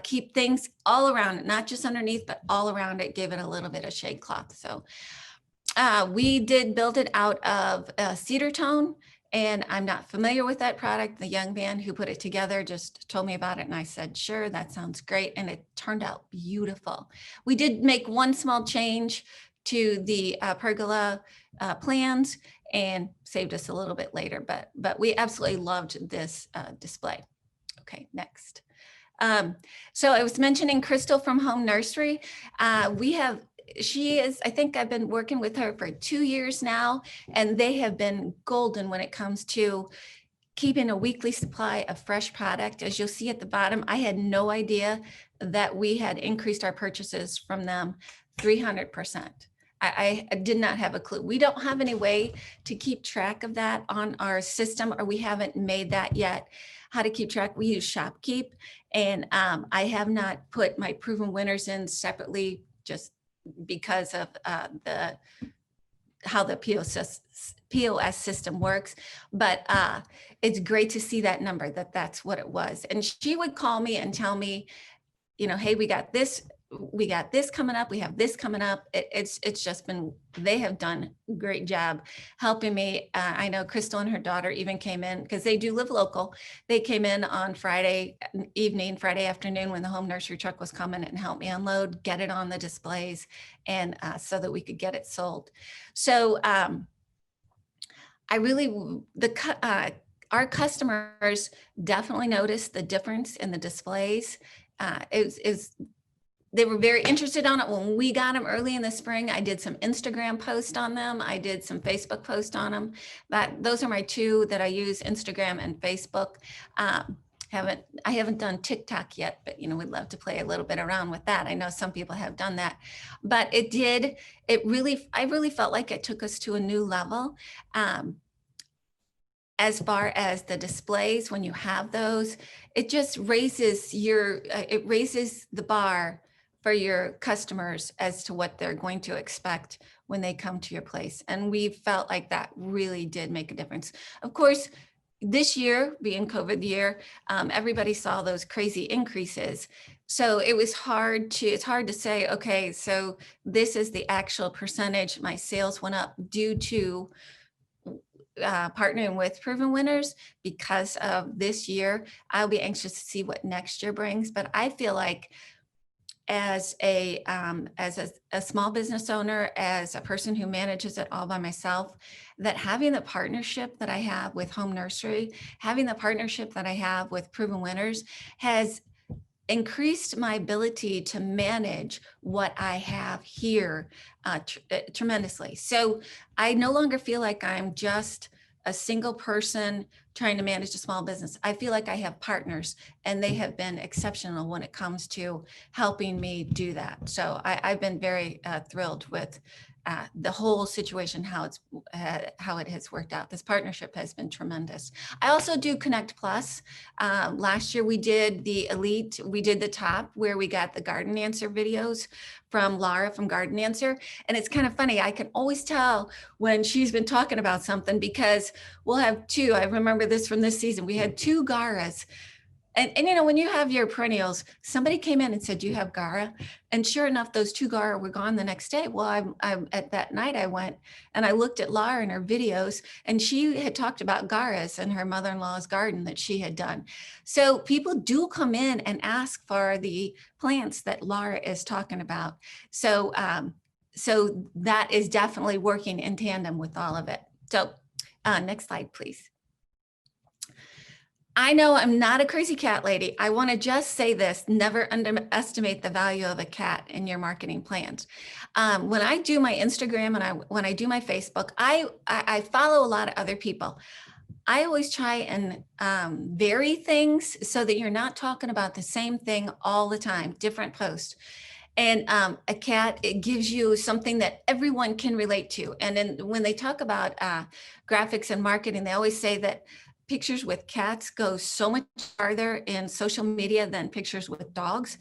keep things all around it, not just underneath, but all around it, gave it a little bit of shade cloth. So we did build it out of cedar tone. And I'm not familiar with that product. The young man who put it together just told me about it, and I said, sure, that sounds great. And it turned out beautiful. We did make one small change to the pergola plans and saved us a little bit later, but we absolutely loved this display. Okay, next. So I was mentioning Crystal from Home Nursery. She is, I think I've been working with her for 2 years now, and they have been golden when it comes to keeping a weekly supply of fresh product. As you'll see at the bottom, I had no idea that we had increased our purchases from them 300%. I did not have a clue. We don't have any way to keep track of that on our system, or we haven't made that yet. How to keep track? We use ShopKeep, and I have not put my proven winners in separately, just because of how the POS system works. But it's great to see that number, that's what it was. And she would call me and tell me, hey, we got this coming up, we have this coming up. It's just been, they have done a great job helping me. I know Crystal and her daughter even came in, because they do live local. They came in on Friday afternoon when the Home Nursery truck was coming, and helped me unload, get it on the displays, and so that we could get it sold. So our customers definitely noticed the difference in the displays. They were very interested on it when we got them early in the spring. I did some Instagram posts on them. I did some Facebook posts on them. But those are my 2 that I use, Instagram and Facebook. I haven't done TikTok yet, but we'd love to play a little bit around with that. I know some people have done that, but I really felt like it took us to a new level. As far as the displays, when you have those, it just raises the bar for your customers as to what they're going to expect when they come to your place. And we felt like that really did make a difference. Of course, this year being COVID year, everybody saw those crazy increases. So it's hard to say, okay, so this is the actual percentage my sales went up due to partnering with Proven Winners because of this year. I'll be anxious to see what next year brings, but I feel like as a small business owner, as a person who manages it all by myself, that having the partnership that I have with Home Nursery, having the partnership that I have with Proven Winners has increased my ability to manage what I have here tremendously. So I no longer feel like I'm just a single person trying to manage a small business. I feel like I have partners, and they have been exceptional when it comes to helping me do that. So I've been very thrilled with the whole situation, how it has worked out. This partnership has been tremendous. I also do Connect Plus. Last year we did the Elite, we did the top where we got the Garden Answer videos from Laura from Garden Answer. And it's kind of funny, I can always tell when she's been talking about something because we'll have two, I remember this from this season, we had two Garas. And you know, when you have your perennials, somebody came in and said, "Do you have Gara?" And sure enough, those two Gara were gone the next day. Well, I at that night I went and I looked at Laura in her videos, and she had talked about Garas in her mother-in-law's garden that she had done. So people do come in and ask for the plants that Laura is talking about. So so that is definitely working in tandem with all of it. So next slide, please. I know I'm not a crazy cat lady. I want to just say this, never underestimate the value of a cat in your marketing plans. When I do my Instagram and when I do my Facebook, I follow a lot of other people. I always try and vary things so that you're not talking about the same thing all the time, different posts. And a cat, it gives you something that everyone can relate to. And then when they talk about graphics and marketing, they always say that pictures with cats go so much farther in social media than pictures with dogs.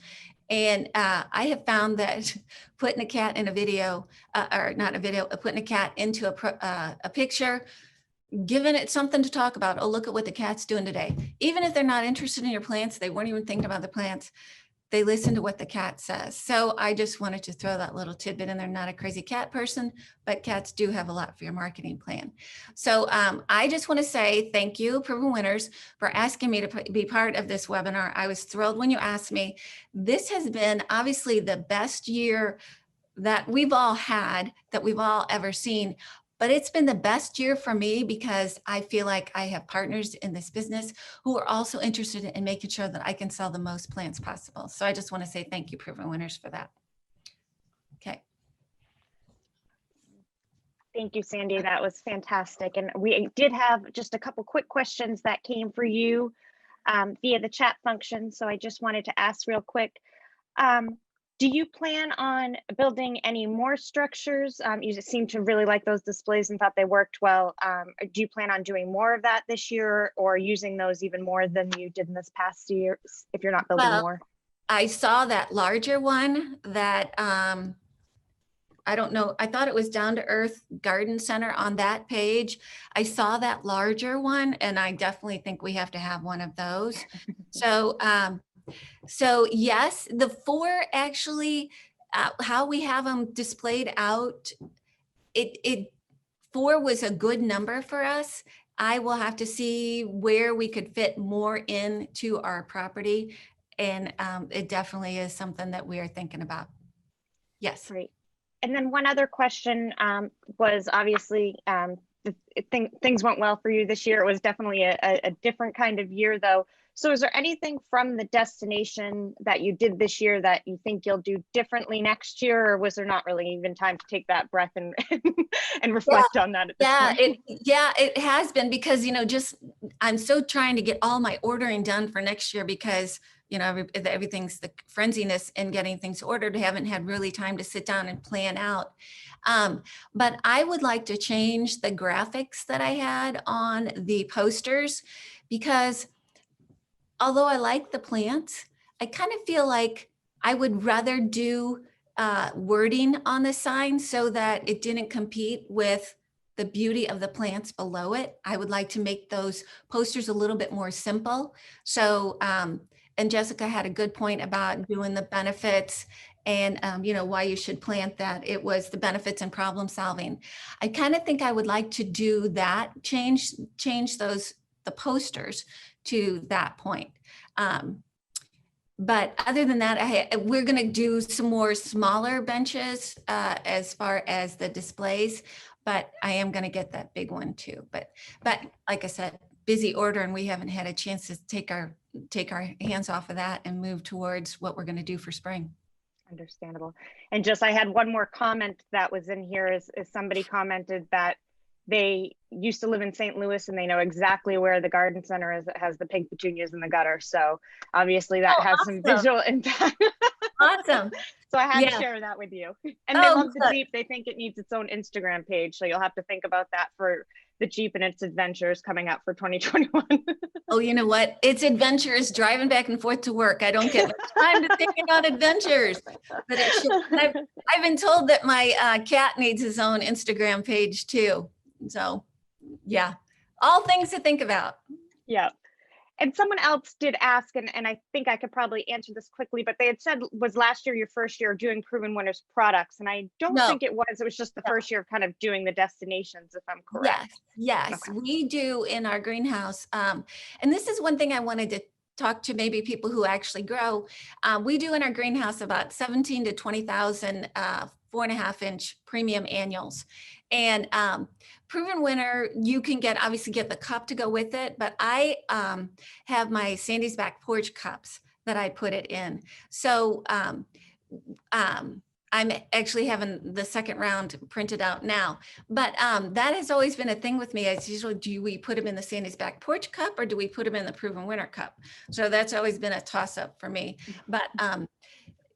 And I have found that putting a cat in a video, or not a video, putting a cat into a picture, giving it something to talk about. Oh, look at what the cat's doing today. Even if they're not interested in your plants, they weren't even thinking about the plants, they listen to what the cat says. So I just wanted to throw that little tidbit in there. Not a crazy cat person, but cats do have a lot for your marketing plan. So I just want to say thank you, Proven Winners, for asking me to be part of this webinar. I was thrilled when you asked me. This has been obviously the best year that we've all had, that we've all ever seen. But it's been the best year for me because I feel like I have partners in this business who are also interested in making sure that I can sell the most plants possible. So I just want to say thank you, Proven Winners, for that. Okay. Thank you, Sandy. That was fantastic. And we did have just a couple quick questions that came for you via the chat function. So I just wanted to ask real quick. Do you plan on building any more structures? You just seem to really like those displays and thought they worked well. Do you plan on doing more of that this year, or using those even more than you did in this past year if you're not building more? I saw that larger one that I don't know, I thought it was Down to Earth Garden Center on that page. I saw that larger one, and I definitely think we have to have one of those. So yes, the 4 actually, how we have them displayed out, 4 was a good number for us. I will have to see where we could fit more into our property. And it definitely is something that we are thinking about. Yes. Great. And then one other question was obviously things went well for you this year. It was definitely a different kind of year though. So is there anything from the destination that you did this year that you think you'll do differently next year, or was there not really even time to take that breath and and reflect on that at this point? It has been, because, you know, just I'm so trying to get all my ordering done for next year because, you know, everything's the frenziness in getting things ordered. I haven't had really time to sit down and plan out. But I would like to change the graphics that I had on the posters, because although I like the plants, I kind of feel like I would rather do wording on the sign so that it didn't compete with the beauty of the plants below it. I would like to make those posters a little bit more simple. So, and Jessica had a good point about doing the benefits and why you should plant that. It was the benefits and problem solving. I kind of think I would like to do that, change the posters to that point. But other than that, we're going to do some more smaller benches as far as the displays, but I am going to get that big one too. But like I said, busy order, and we haven't had a chance to take our hands off of that and move towards what we're going to do for spring. Understandable. And just, I had one more comment that was in here is somebody commented that they used to live in St. Louis and they know exactly where the garden center is that has the pink petunias in the gutter. So obviously that has some visual impact. Awesome. So I had to share that with you. And they love the Jeep. They think it needs its own Instagram page. So you'll have to think about that for the Jeep and its adventures coming up for 2021. Oh, you know what? It's adventures driving back and forth to work. I don't get much time to think about adventures. But it should. I've been told that my cat needs his own Instagram page too. So yeah, all things to think about. Yeah. And someone else did ask, and I think I could probably answer this quickly, but they had said, was last year your first year doing Proven Winners products? And I don't think it was. It was just the first year of kind of doing the destinations, if I'm correct. Yes, okay. We do in our greenhouse. And this is one thing I wanted to talk to maybe people who actually grow. We do in our greenhouse about 17 to 20,000 4.5-inch premium annuals. And Proven Winner, you can obviously get the cup to go with it, but I have my Sandy's Back Porch cups that I put it in. So I'm actually having the second round printed out now, but that has always been a thing with me. It's usually, do we put them in the Sandy's Back Porch cup or do we put them in the Proven Winner cup? So that's always been a toss up for me. But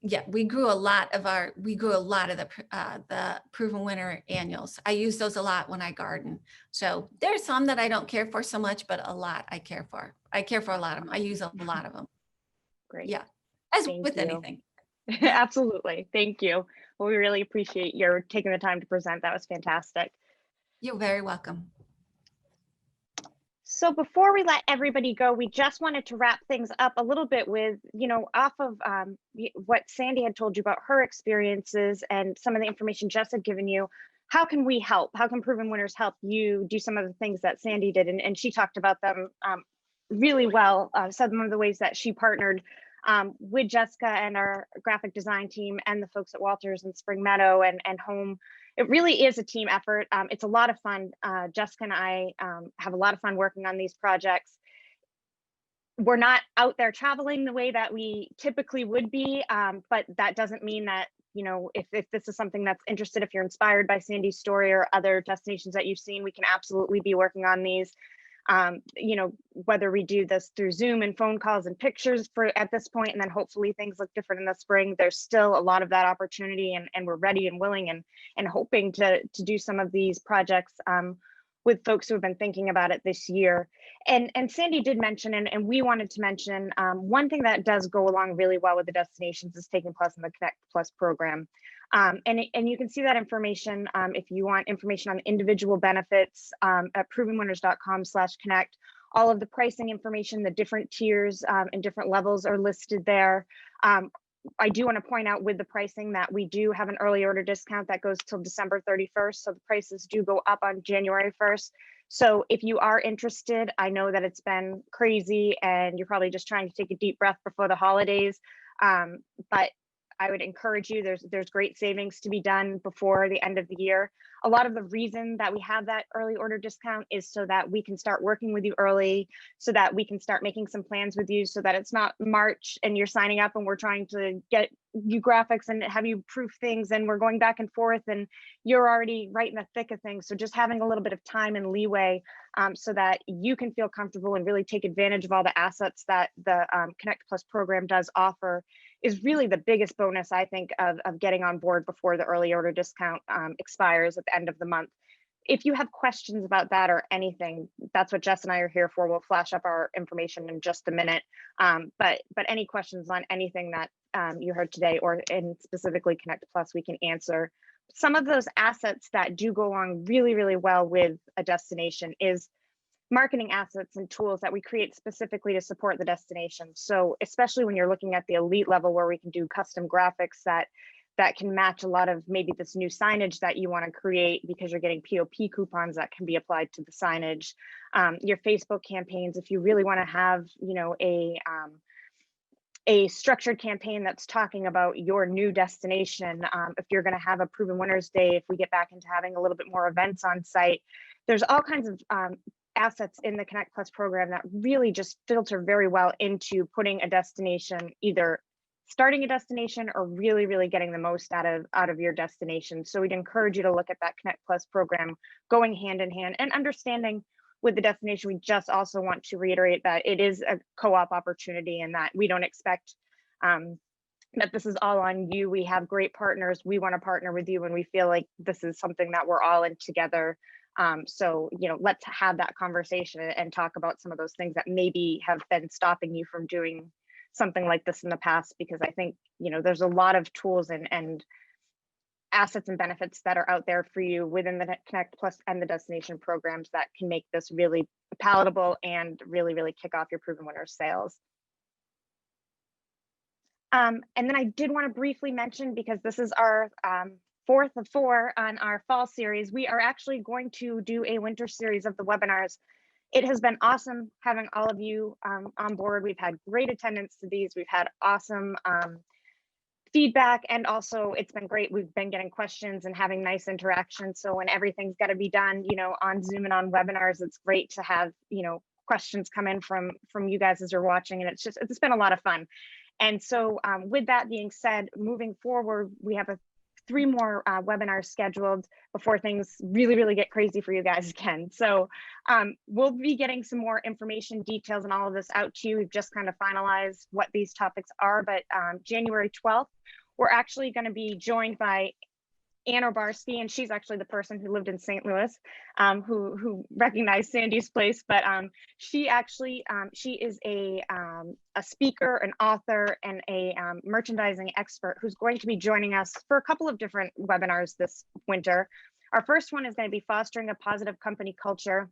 yeah, we grew a lot of the Proven Winner annuals. I use those a lot when I garden. So there's some that I don't care for so much, but a lot I care for. I care for a lot of them. I use a lot of them. Great. Yeah, as with anything. Absolutely. Thank you. Well, we really appreciate your taking the time to present. That was fantastic. You're very welcome. So before we let everybody go, we just wanted to wrap things up a little bit with, off of what Sandy had told you about her experiences and some of the information Jess had given you. How can we help? How can Proven Winners help you do some of the things that Sandy did? And she talked about them really well, some of the ways that she partnered with Jessica and our graphic design team and the folks at Walters and Spring Meadow and Home. It really is a team effort. It's a lot of fun. Jessica and I have a lot of fun working on these projects. We're not out there traveling the way that we typically would be, but that doesn't mean that, if this is something that's interested, if you're inspired by Sandy's story or other destinations that you've seen, we can absolutely be working on these. Whether we do this through Zoom and phone calls and pictures at this point, and then hopefully things look different in the spring, there's still a lot of that opportunity, and we're ready and willing and hoping to do some of these projects with folks who have been thinking about it this year. And Sandy did mention, and we wanted to mention, one thing that does go along really well with the destinations is taking place in the Connect Plus program. And you can see that information if you want information on individual benefits at provenwinners.com/connect. All of the pricing information, the different tiers and different levels are listed there. I do want to point out with the pricing that we do have an early order discount that goes till December 31st. So the prices do go up on January 1st. So if you are interested, I know that it's been crazy and you're probably just trying to take a deep breath before the holidays. But I would encourage you, there's great savings to be done before the end of the year. A lot of the reason that we have that early order discount is so that we can start working with you early, so that we can start making some plans with you, so that it's not March and you're signing up and we're trying to get you graphics and have you proof things and we're going back and forth and you're already right in the thick of things. So just having a little bit of time and leeway so that you can feel comfortable and really take advantage of all the assets that the Connect Plus program does offer is really the biggest bonus, I think, of getting on board before the early order discount expires at the end of the month. If you have questions about that or anything, that's what Jess and I are here for. We'll flash up our information in just a minute. But any questions on anything that you heard today or in specifically Connect Plus, we can answer. Some of those assets that do go along really, really well with a destination is marketing assets and tools that we create specifically to support the destination. So especially when you're looking at the elite level where we can do custom graphics that can match a lot of maybe this new signage that you want to create because you're getting POP coupons that can be applied to the signage. Your Facebook campaigns, if you really want to have, you know, a structured campaign that's talking about your new destination. If you're going to have a Proven Winners Day, if we get back into having a little bit more events on site, there's all kinds of assets in the Connect Plus program that really just filter very well into putting a destination, either starting a destination or really, really getting the most out of your destination. So we'd encourage you to look at that Connect Plus program going hand in hand, and understanding with the destination, we just also want to reiterate that it is a co-op opportunity and that we don't expect that this is all on you. We have great partners. We want to partner with you when we feel like this is something that we're all in together. So, you know, let's have that conversation and talk about some of those things that maybe have been stopping you from doing something like this in the past, because I think, you know, there's a lot of tools and assets and benefits that are out there for you within the Connect Plus and the destination programs that can make this really palatable and really, really kick off your Proven Winners sales. And then I did want to briefly mention, because this is our fourth of 4 on our fall series, we are actually going to do a winter series of the webinars. It has been awesome having all of you on board. We've had great attendance to these. We've had awesome feedback, and also it's been great. We've been getting questions and having nice interaction. So when everything's got to be done, you know, on Zoom and on webinars, it's great to have, you know, questions come in from you guys as you're watching, and it's been a lot of fun. And so with that being said, moving forward, we have 3 more webinars scheduled before things really, really get crazy for you guys again. So we'll be getting some more information, details, and all of this out to you. We've just kind of finalized what these topics are, but January 12th, we're actually going to be joined by Ann Obarski, and she's actually the person who lived in St. Louis, who recognized Sandy's place. But she is a speaker, an author, and a merchandising expert who's going to be joining us for a couple of different webinars this winter. Our first one is going to be fostering a positive company culture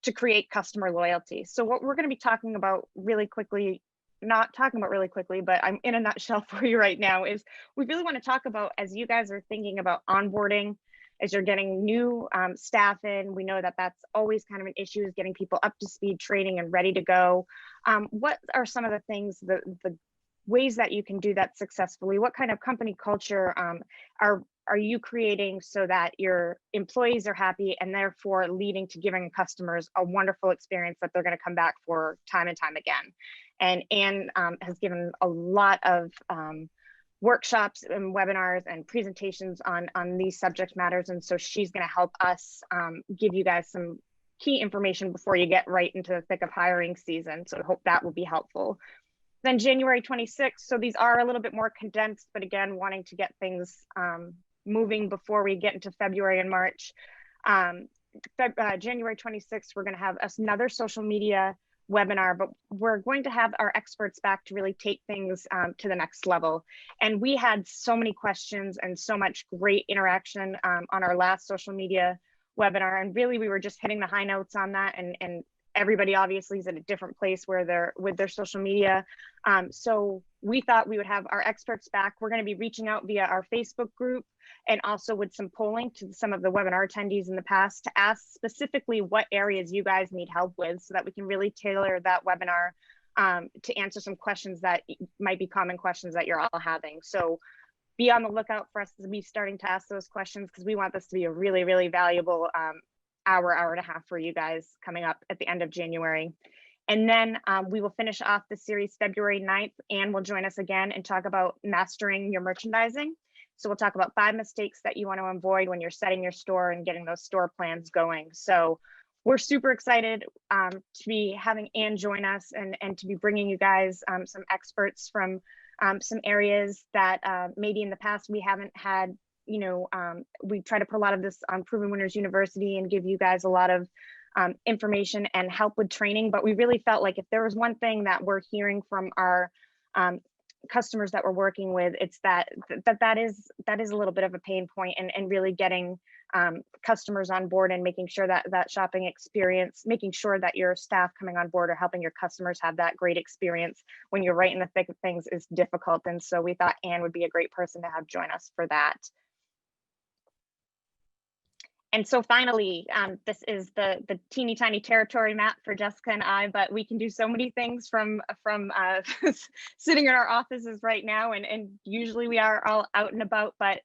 to create customer loyalty. So what we're going to be talking about really quickly, not talking about really quickly, but I'm in a nutshell for you right now, is we really want to talk about, as you guys are thinking about onboarding, as you're getting new staff in, we know that that's always kind of an issue, is getting people up to speed, training, and ready to go. What are some of the things, the ways that you can do that successfully? What kind of company culture are you creating so that your employees are happy, and therefore leading to giving customers a wonderful experience that they're going to come back for time and time again? And Anne has given a lot of workshops and webinars and presentations on these subject matters. And so she's going to help us give you guys some key information before you get right into the thick of hiring season. So I hope that will be helpful. Then January 26th. So these are a little bit more condensed, but again, wanting to get things moving before we get into February and March. January 26th, we're going to have another social media webinar, but we're going to have our experts back to really take things to the next level. And we had so many questions and so much great interaction on our last social media webinar. And really, we were just hitting the high notes on that. And everybody obviously is at a different place where they're with their social media. So we thought we would have our experts back. We're going to be reaching out via our Facebook group, and also with some polling to some of the webinar attendees in the past to ask specifically what areas you guys need help with, so that we can really tailor that webinar to answer some questions that might be common questions that you're all having. So be on the lookout for us to be starting to ask those questions, because we want this to be a really, really valuable hour and a half for you guys coming up at the end of January. And then we will finish off the series February 9th, and we'll join us again and talk about mastering your merchandising. So we'll talk about 5 mistakes that you want to avoid when you're setting your store and getting those store plans going. So we're super excited to be having Ann join us and to be bringing you guys some experts from some areas that maybe in the past we haven't had. You know, we try to put a lot of this on Proven Winners University and give you guys a lot of information and help with training. But we really felt like if there was one thing that we're hearing from our customers that we're working with, it's that is a little bit of a pain point, and really getting customers on board and making sure that that shopping experience, making sure that your staff coming on board are helping your customers have that great experience when you're right in the thick of things is difficult. And so we thought Anne would be a great person to have join us for that. And so finally, this is the teeny tiny territory map for Jessica and I, but we can do so many things from sitting in our offices right now, and usually we are all out and about, but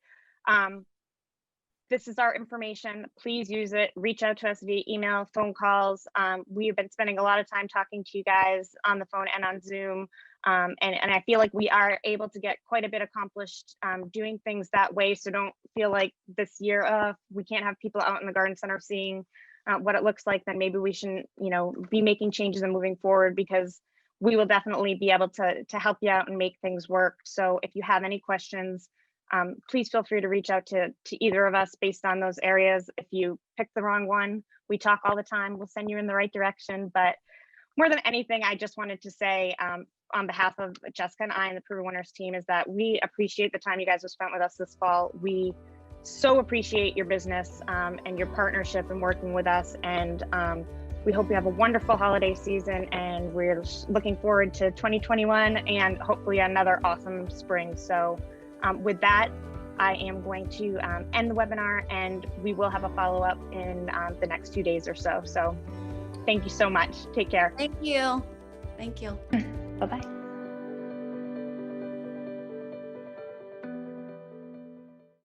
this is our information. Please use it. Reach out to us via email, phone calls. We've been spending a lot of time talking to you guys on the phone and on Zoom. And I feel like we are able to get quite a bit accomplished doing things that way. So don't feel like this year we can't have people out in the garden center seeing what it looks like. Then maybe we shouldn't, be making changes and moving forward, because we will definitely be able to help you out and make things work. So if you have any questions, please feel free to reach out to either of us based on those areas. If you pick the wrong one, we talk all the time. We'll send you in the right direction. But more than anything, I just wanted to say on behalf of Jessica and I and the Proven Winners team is that we appreciate the time you guys have spent with us this fall. We so appreciate your business and your partnership and working with us. And we hope you have a wonderful holiday season, and we're looking forward to 2021 and hopefully another awesome spring. So with that, I am going to end the webinar, and we will have a follow-up in the next 2 days or so. So thank you so much. Take care. Thank you. Thank you. Bye-bye.